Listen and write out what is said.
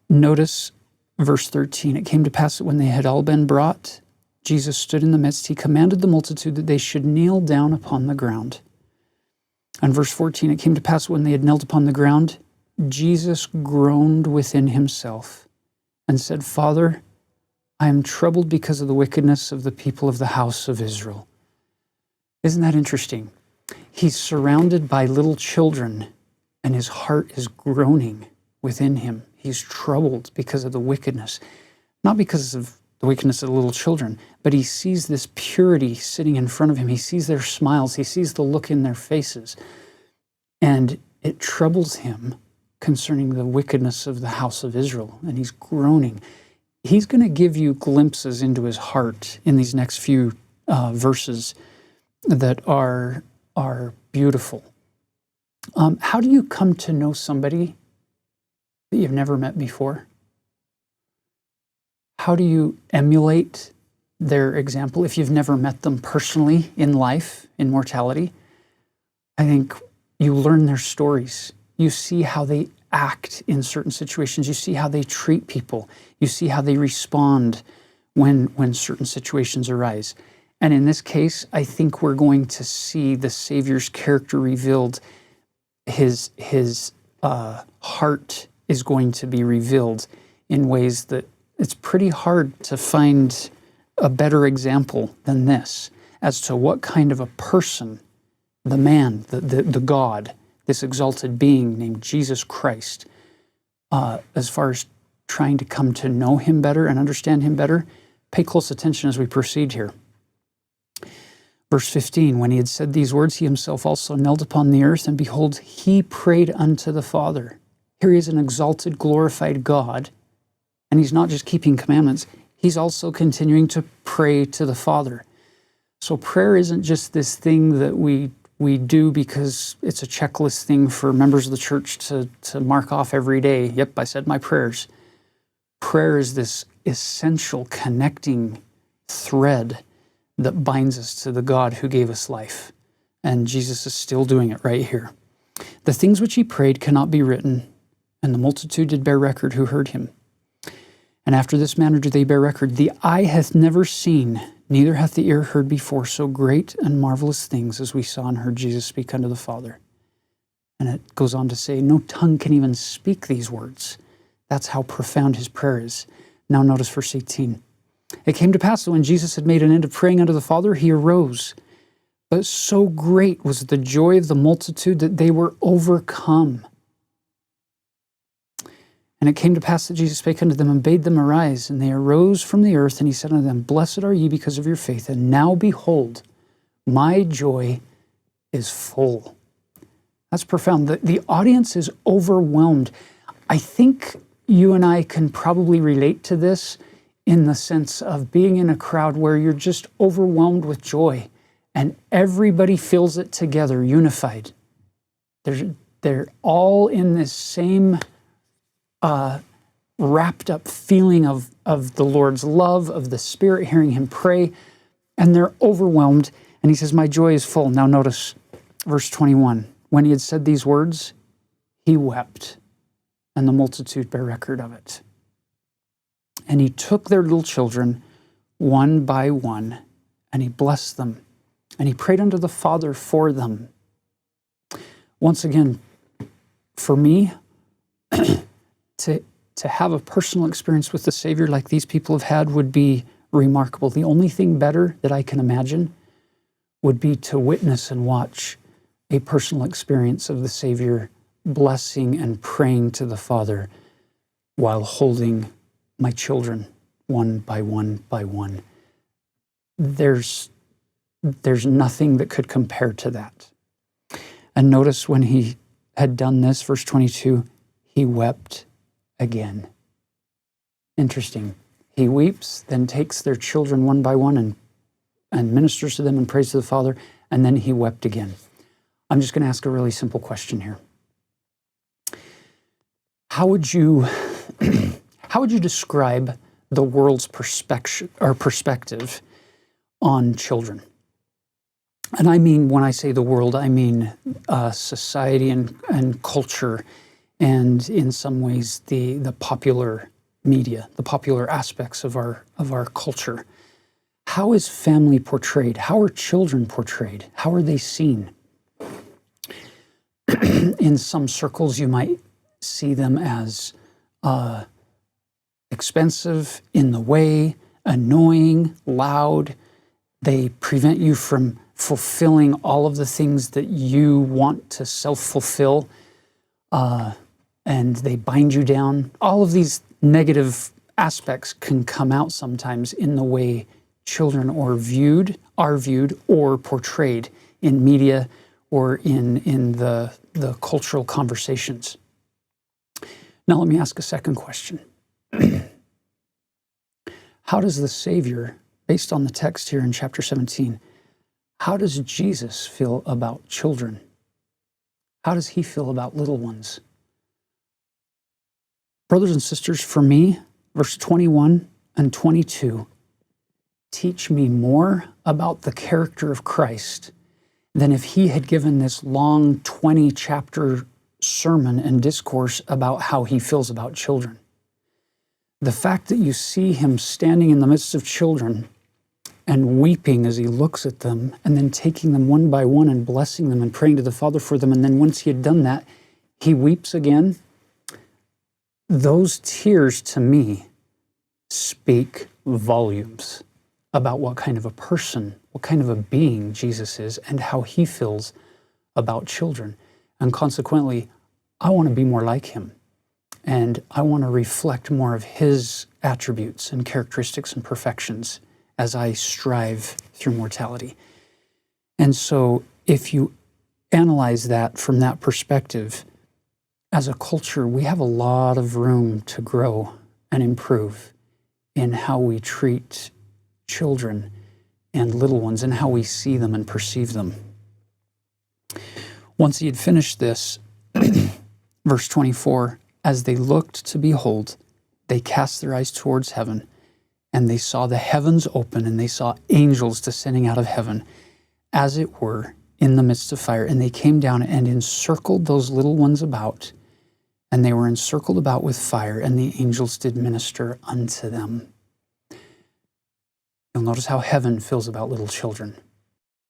Notice verse 13. It came to pass that when they had all been brought, Jesus stood in the midst. He commanded the multitude that they should kneel down upon the ground. And verse 14, it came to pass when they had knelt upon the ground, Jesus groaned within himself and said, Father, I am troubled because of the wickedness of the people of the house of Israel. Isn't that interesting? He's surrounded by little children, and his heart is groaning within him. He's troubled because of the wickedness, not because of the wickedness of the little children, but he sees this purity sitting in front of him. He sees their smiles. He sees the look in their faces. And it troubles him concerning the wickedness of the house of Israel. And he's groaning. He's going to give you glimpses into his heart in these next few verses that are beautiful. How do you come to know somebody that you've never met before? How do you emulate their example if you've never met them personally in life, in mortality? I think you learn their stories. You see how they act in certain situations. You see how they treat people. You see how they respond when certain situations arise. And in this case, I think we're going to see the Savior's character revealed. His heart is going to be revealed in ways that it's pretty hard to find a better example than this as to what kind of a person, the man, the God, this exalted being named Jesus Christ, as far as trying to come to know him better and understand him better. Pay close attention as we proceed here. Verse 15, when he had said these words, he himself also knelt upon the earth, and behold, he prayed unto the Father. Here he is an exalted, glorified God, and he's not just keeping commandments, he's also continuing to pray to the Father. So prayer isn't just this thing that we do because it's a checklist thing for members of the church to mark off every day. Yep, I said my prayers. Prayer is this essential connecting thread that binds us to the God who gave us life. And Jesus is still doing it right here. The things which he prayed cannot be written, and the multitude did bear record who heard him. And after this manner do they bear record, the eye hath never seen, neither hath the ear heard before so great and marvelous things as we saw and heard Jesus speak unto the Father. And it goes on to say, no tongue can even speak these words. That's how profound his prayer is. Now notice verse 18. It came to pass that when Jesus had made an end of praying unto the Father, he arose. But so great was the joy of the multitude that they were overcome. And it came to pass that Jesus spake unto them and bade them arise. And they arose from the earth, and he said unto them, Blessed are ye because of your faith. And now behold, my joy is full. That's profound. The audience is overwhelmed. I think you and I can probably relate to this in the sense of being in a crowd where you're just overwhelmed with joy and everybody feels it together, unified. They're all in this same wrapped up feeling of the Lord's love, of the Spirit, hearing him pray, and they're overwhelmed. And he says, my joy is full. Now notice verse 21. When he had said these words, he wept, and the multitude bare record of it. And he took their little children one by one, and he blessed them, and he prayed unto the Father for them. Once again, for me, to have a personal experience with the Savior like these people have had would be remarkable. The only thing better that I can imagine would be to witness and watch a personal experience of the Savior blessing and praying to the Father while holding my children one by one by one. There's nothing that could compare to that. And notice when he had done this, verse 22, he wept again. Interesting. He weeps, then takes their children one by one and ministers to them and prays to the Father, and then he wept again. I'm just going to ask a really simple question here. How would you describe the world's perspective on children? And I mean, when I say the world, I mean society and culture and in some ways the popular media, the popular aspects of our culture. How is family portrayed? How are children portrayed? How are they seen? In some circles, you might see them as expensive, in the way, annoying, loud. They prevent you from fulfilling all of the things that you want to self-fulfill, and they bind you down. All of these negative aspects can come out sometimes in the way children are viewed or portrayed in media or in the cultural conversations. Now let me ask a second question. How does the Savior, based on the text here in chapter 17, how does Jesus feel about children? How does he feel about little ones? Brothers and sisters, for me, verse 21 and 22 teach me more about the character of Christ than if he had given this long 20-chapter sermon and discourse about how he feels about children. The fact that you see him standing in the midst of children and weeping as he looks at them, and then taking them one by one and blessing them and praying to the Father for them, and then once he had done that, he weeps again. Those tears, to me, speak volumes about what kind of a person, what kind of a being Jesus is, and how he feels about children. And consequently, I want to be more like him. And I want to reflect more of his attributes and characteristics and perfections as I strive through mortality. And so if you analyze that from that perspective, as a culture, we have a lot of room to grow and improve in how we treat children and little ones and how we see them and perceive them. Once he had finished this, verse 24, as they looked to behold, they cast their eyes towards heaven, and they saw the heavens open, and they saw angels descending out of heaven, as it were, in the midst of fire. And they came down and encircled those little ones about, and they were encircled about with fire, and the angels did minister unto them. You'll notice how heaven feels about little children.